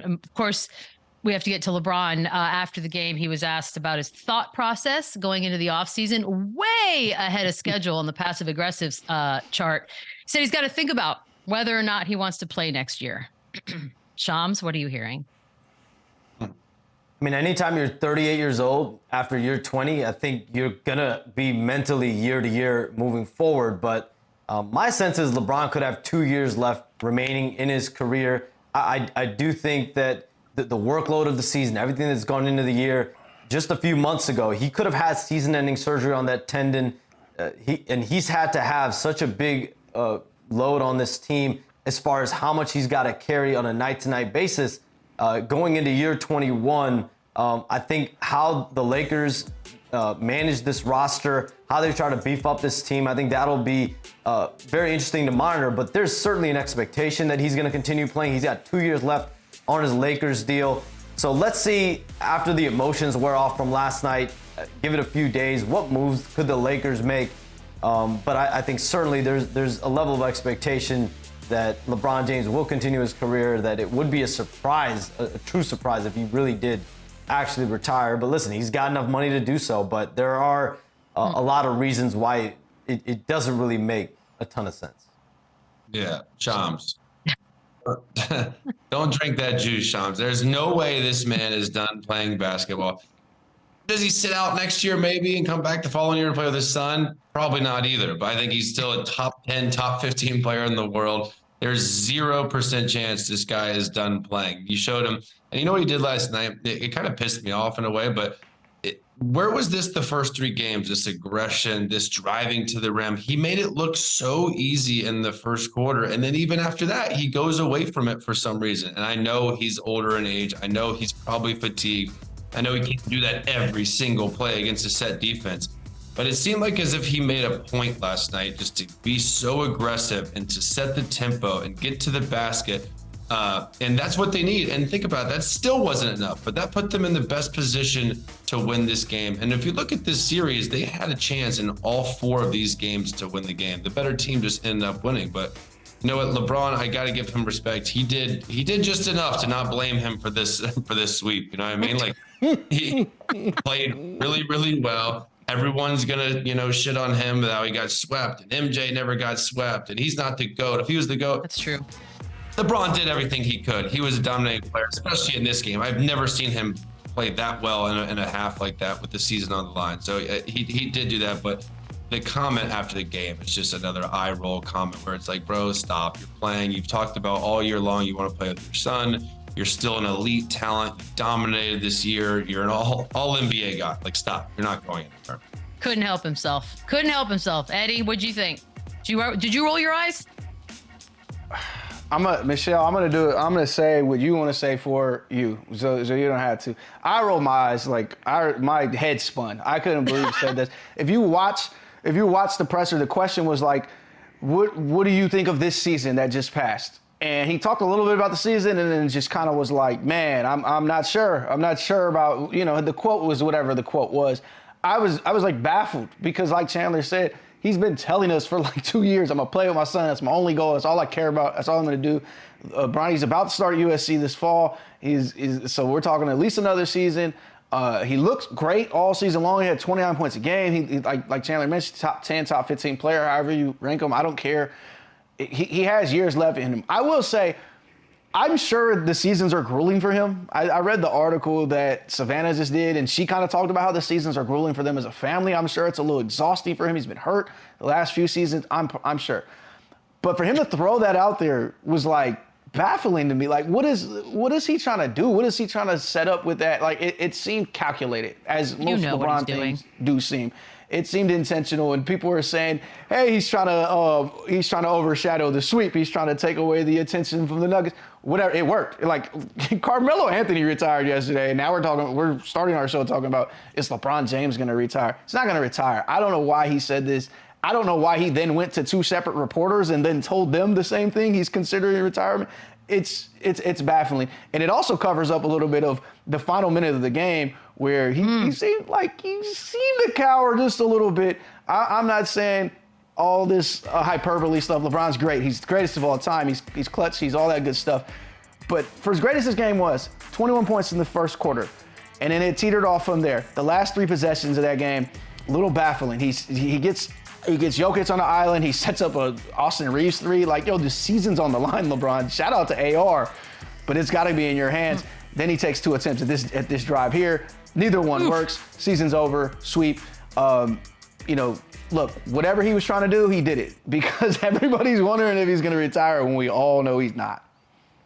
of course, we have to get to LeBron. After the game, he was asked about his thought process going into the offseason, way ahead of schedule on the passive aggressive chart. He said he's got to think about whether or not he wants to play next year. Shams, what are you hearing? I mean, anytime you're 38 years old, after year 20, I think you're going to be mentally year to year moving forward. But my sense is LeBron could have 2 years left remaining in his career. I do think that the workload of the season, everything that's gone into the year, just a few months ago, he could have had season-ending surgery on that tendon. He's had to have such a big load on this team as far as how much he's got to carry on a night-to-night basis. Going into year 21, I think how the Lakers manage this roster, how they try to beef up this team, I think that'll be very interesting to monitor. But there's certainly an expectation that he's going to continue playing. He's got 2 years left on his Lakers deal. So let's see, after the emotions wear off from last night, give it a few days, what moves could the Lakers make? But I think certainly there's a level of expectation that LeBron James will continue his career, that it would be a surprise, a true surprise if he really did actually retire. But listen, he's got enough money to do so, but there are a lot of reasons why it doesn't really make a ton of sense. Yeah, Shams. Don't drink that juice, Shams. There's no way this man is done playing basketball. Does he sit out next year maybe and come back the following year and play with his son? Probably not either, but I think he's still a top 10, top 15 player in the world. There's 0% chance this guy is done playing. You showed him, and you know what he did last night? It kind of pissed me off in a way, but where was this the first 3 games, this aggression, this driving to the rim? He made it look so easy in the first quarter, and then even after that, he goes away from it for some reason. And I know he's older in age. I know he's probably fatigued. I know he can't do that every single play against a set defense. But it seemed like as if he made a point last night just to be so aggressive and to set the tempo and get to the basket. And that's what they need. And think about it, that still wasn't enough, but that put them in the best position to win this game. And if you look at this series, they had a chance in all 4 of these games to win the game. The better team just ended up winning. But you know what, LeBron, I got to give him respect. He did just enough to not blame him for this sweep. You know what I mean? Like he played really, really well. Everyone's gonna, shit on him that how he got swept, and MJ never got swept, and he's not the GOAT. If he was the GOAT, that's true. LeBron did everything he could. He was a dominating player, especially in this game. I've never seen him play that well in a half like that with the season on the line. So he did do that, but the comment after the game, it's just another eye roll comment where it's like, bro, stop. You're playing. You've talked about all year long you want to play with your son. You're still an elite talent. You dominated this year. You're an all NBA guy. Like, stop. You're not going anywhere. Couldn't help himself. Eddie, what'd you think? Did you roll your eyes? Michelle, I'm gonna say what you want to say for you, so you don't have to. I rolled my eyes, my head spun. I couldn't believe you said this. If you watch the presser, the question was like, what do you think of this season that just passed? And he talked a little bit about the season, and then just kind of was like, man, I'm not sure. I'm not sure about, the quote was whatever the quote was. I was like baffled because, like Chandler said, he's been telling us for like 2 years, I'm going to play with my son. That's my only goal. That's all I care about. That's all I'm going to do. Bronny's about to start at USC this fall. So we're talking at least another season. He looked great all season long. He had 29 points a game. He like Chandler mentioned, top 10, top 15 player, however you rank him. I don't care. He has years left in him. I will say, I'm sure the seasons are grueling for him. I read the article that Savannah just did, and she kind of talked about how the seasons are grueling for them as a family. I'm sure it's a little exhausting for him. He's been hurt the last few seasons, I'm sure. But for him to throw that out there was like baffling to me. Like, what is he trying to do? What is he trying to set up with that? Like, it seemed calculated, as most LeBron things do seem. It seemed intentional, and people were saying, "Hey, he's trying to overshadow the sweep. He's trying to take away the attention from the Nuggets." Whatever, it worked. Like Carmelo Anthony retired yesterday, and now we're starting our show talking about, is LeBron James going to retire? He's not going to retire. I don't know why he said this. I don't know why he then went to 2 separate reporters and then told them the same thing. He's considering retirement. It's baffling, and it also covers up a little bit of the final minute of the game where he seemed to cower just a little bit. I'm not saying all this hyperbole stuff. LeBron's great. He's the greatest of all time. He's clutch. He's all that good stuff. But for as great as this game was, 21 points in the first quarter, and then it teetered off from there. The last 3 possessions of that game, a little baffling. He gets Jokic on the island. He sets up a Austin Reeves 3. Like, yo, the season's on the line, LeBron. Shout out to AR, but it's got to be in your hands. Then he takes 2 attempts at this drive here. Neither one works. Season's over. Sweep. Look, whatever he was trying to do, he did it, because everybody's wondering if he's going to retire when we all know he's not.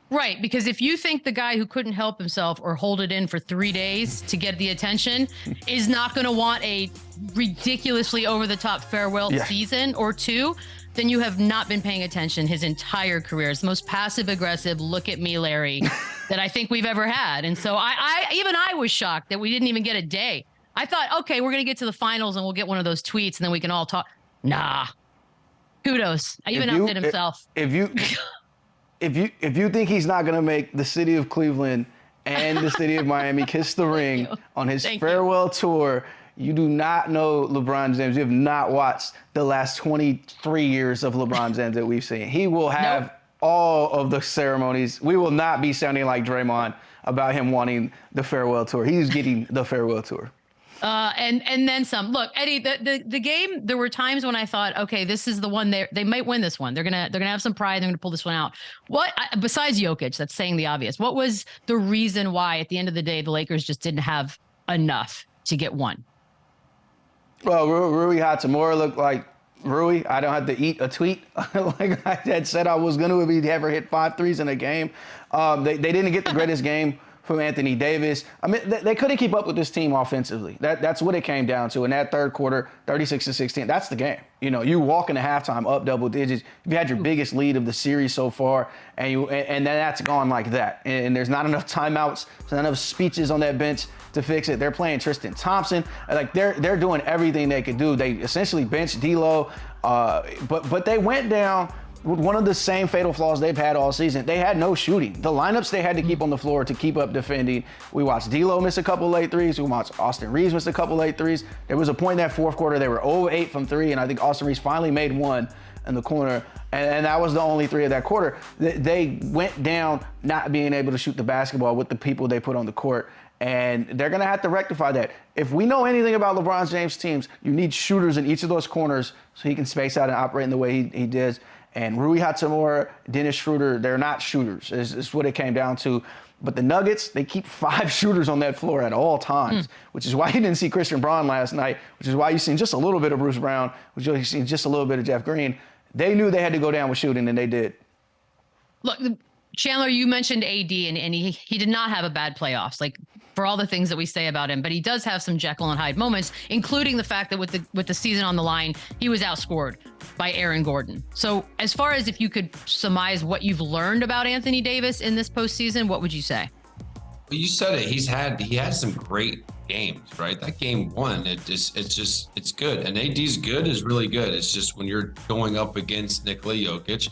Right, because if you think the guy who couldn't help himself or hold it in for 3 days to get the attention is not going to want a ridiculously over-the-top farewell season or 2, then you have not been paying attention his entire career. It's the most passive-aggressive, look at me, Larry, that I think we've ever had. And so I was shocked that we didn't even get a day. I thought, okay, we're going to get to the finals and we'll get one of those tweets and then we can all talk. Nah. Kudos. I even outdid himself. If you think he's not going to make the city of Cleveland and the city of Miami kiss the ring on his farewell tour, you do not know LeBron James. You have not watched the last 23 years of LeBron James that we've seen. He will have all of the ceremonies. We will not be sounding like Draymond about him wanting the farewell tour. He's getting the farewell tour. And then some. Look, Eddie, the game, there were times when I thought, okay, this is the one they might win this one. They're gonna have some pride. They're gonna pull this one out. Besides Jokic, that's saying the obvious. What was the reason why at the end of the day the Lakers just didn't have enough to get one? Well, Rui Hachimura looked like Rui. I don't have to eat a tweet like I had said I was gonna if he ever hit 5 threes in a game. They didn't get the greatest game from Anthony Davis. I mean, they couldn't keep up with this team offensively. That's what it came down to. In that third quarter, 36-16, that's the game. You walk into halftime up double digits. You had your biggest lead of the series so far, and then that's gone like that. And there's not enough timeouts, there's not enough speeches on that bench to fix it. They're playing Tristan Thompson. Like, they're doing everything they could do. They essentially benched D'Lo, but they went down with one of the same fatal flaws they've had all season. They had no shooting. The lineups they had to keep on the floor to keep up defending. We watched D'Lo miss a couple late threes. We watched Austin Reeves miss a couple late threes. There was a point in that fourth quarter they were 0-8 from 3, and I think Austin Reeves finally made one in the corner, and that was the only 3 of that quarter. They went down not being able to shoot the basketball with the people they put on the court, and they're going to have to rectify that. If we know anything about LeBron James teams, you need shooters in each of those corners so he can space out and operate in the way he does. And Rui Hachimura, Dennis Schroeder, they're not shooters. It's what it came down to. But the Nuggets, they keep 5 shooters on that floor at all times, which is why you didn't see Christian Braun last night, which is why you've seen just a little bit of Bruce Brown, which you've seen just a little bit of Jeff Green. They knew they had to go down with shooting, and they did. Look, Chandler, you mentioned AD, and he did not have a bad playoffs, like, for all the things that we say about him, but he does have some Jekyll and Hyde moments, including the fact that with the season on the line, he was outscored by Aaron Gordon. So as far as if you could surmise what you've learned about Anthony Davis in this postseason, what would you say? Well, you said it. He had some great games, right? That game 1, it's good. And AD's good is really good. It's just when you're going up against Nikola Jokic,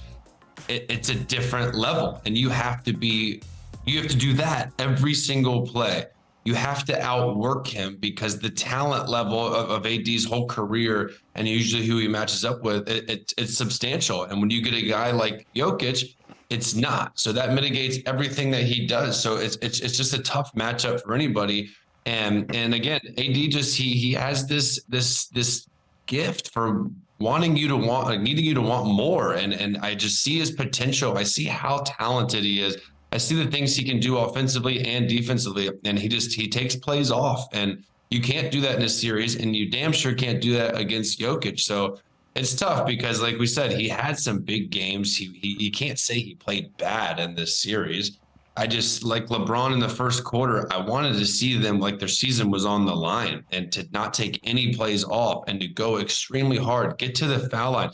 it's a different level, and you have to do that every single play. You have to outwork him because the talent level of AD's whole career and usually who he matches up with, it's substantial. And when you get a guy like Jokic, it's not. So that mitigates everything that he does. So it's just a tough matchup for anybody. And again, AD he has this gift for needing you to want more. And I just see his potential. I see how talented he is. I see the things he can do offensively and defensively, and he takes plays off, and you can't do that in a series, and you damn sure can't do that against Jokic. So it's tough because, like we said, he had some big games. He can't say he played bad in this series. I just, like LeBron in the first quarter, I wanted to see them like their season was on the line and to not take any plays off and to go extremely hard, get to the foul line.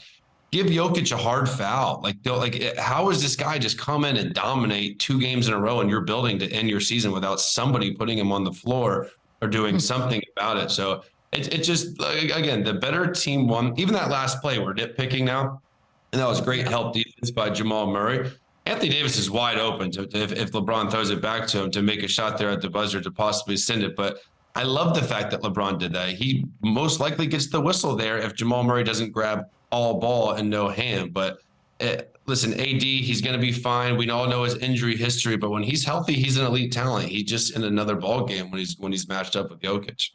Give Jokic a hard foul. How is this guy just come in and dominate 2 games in a row and you're building to end your season without somebody putting him on the floor or doing something about it? So it just, again, the better team won. Even that last play, we're nitpicking now, and that was great help defense by Jamal Murray. Anthony Davis is wide open if LeBron throws it back to him to make a shot there at the buzzer to possibly send it. But I love the fact that LeBron did that. He most likely gets the whistle there if Jamal Murray doesn't grab all ball and no hand. But listen, AD, he's going to be fine. We all know his injury history, but when he's healthy, he's an elite talent. He's just in another ball game when he's matched up with Jokic.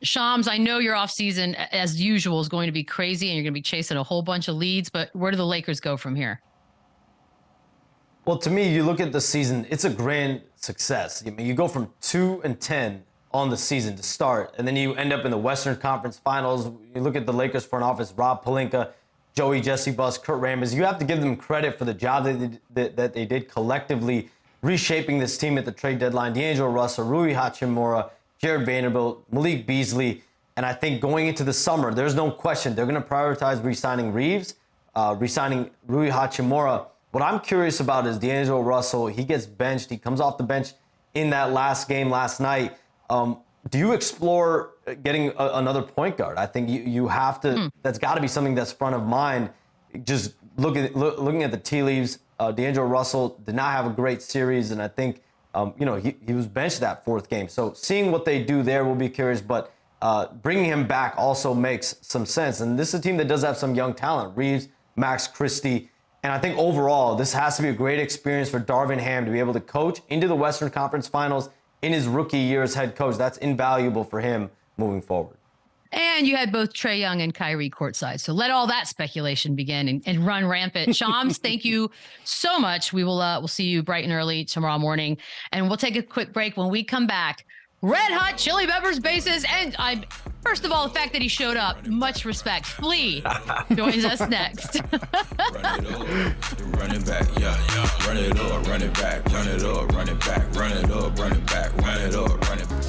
Shams, I know your offseason, as usual, is going to be crazy and you're going to be chasing a whole bunch of leads, but where do the Lakers go from here? Well, to me, you look at the season, it's a grand success. I mean, you go from 2-10 on the season to start, and then you end up in the Western Conference Finals. You look at the Lakers front office, Rob Pelinka, Joey Jesse Buss, Kurt Rambis. You have to give them credit for the job that they did collectively reshaping this team at the trade deadline. D'Angelo Russell, Rui Hachimura, Jared Vanderbilt, Malik Beasley. And I think going into the summer, there's no question they're going to prioritize re-signing Reeves, re-signing Rui Hachimura. What I'm curious about is D'Angelo Russell. He gets benched. He comes off the bench in that last game last night. Do you explore getting another point guard? I think you have to. That's got to be something that's front of mind. Just looking at the tea leaves, D'Angelo Russell did not have a great series, and I think he was benched that fourth game. So seeing what they do there will be curious, but bringing him back also makes some sense. And this is a team that does have some young talent: Reeves, Max Christie. And I think overall, this has to be a great experience for Darvin Ham to be able to coach into the Western Conference Finals in his rookie year as head coach. That's invaluable for him moving forward. And you had both Trae Young and Kyrie courtside. So let all that speculation begin and run rampant. Shams, thank you so much. We'll see you bright and early tomorrow morning. And we'll take a quick break. When we come back, Red Hot Chili Peppers bases. And first of all, the fact that he showed up, much respect. Flea joins us next. Run it up, run it back, yeah. Run it up, run it back, run it up, run it back, run it up, run it back, run it up, run it back.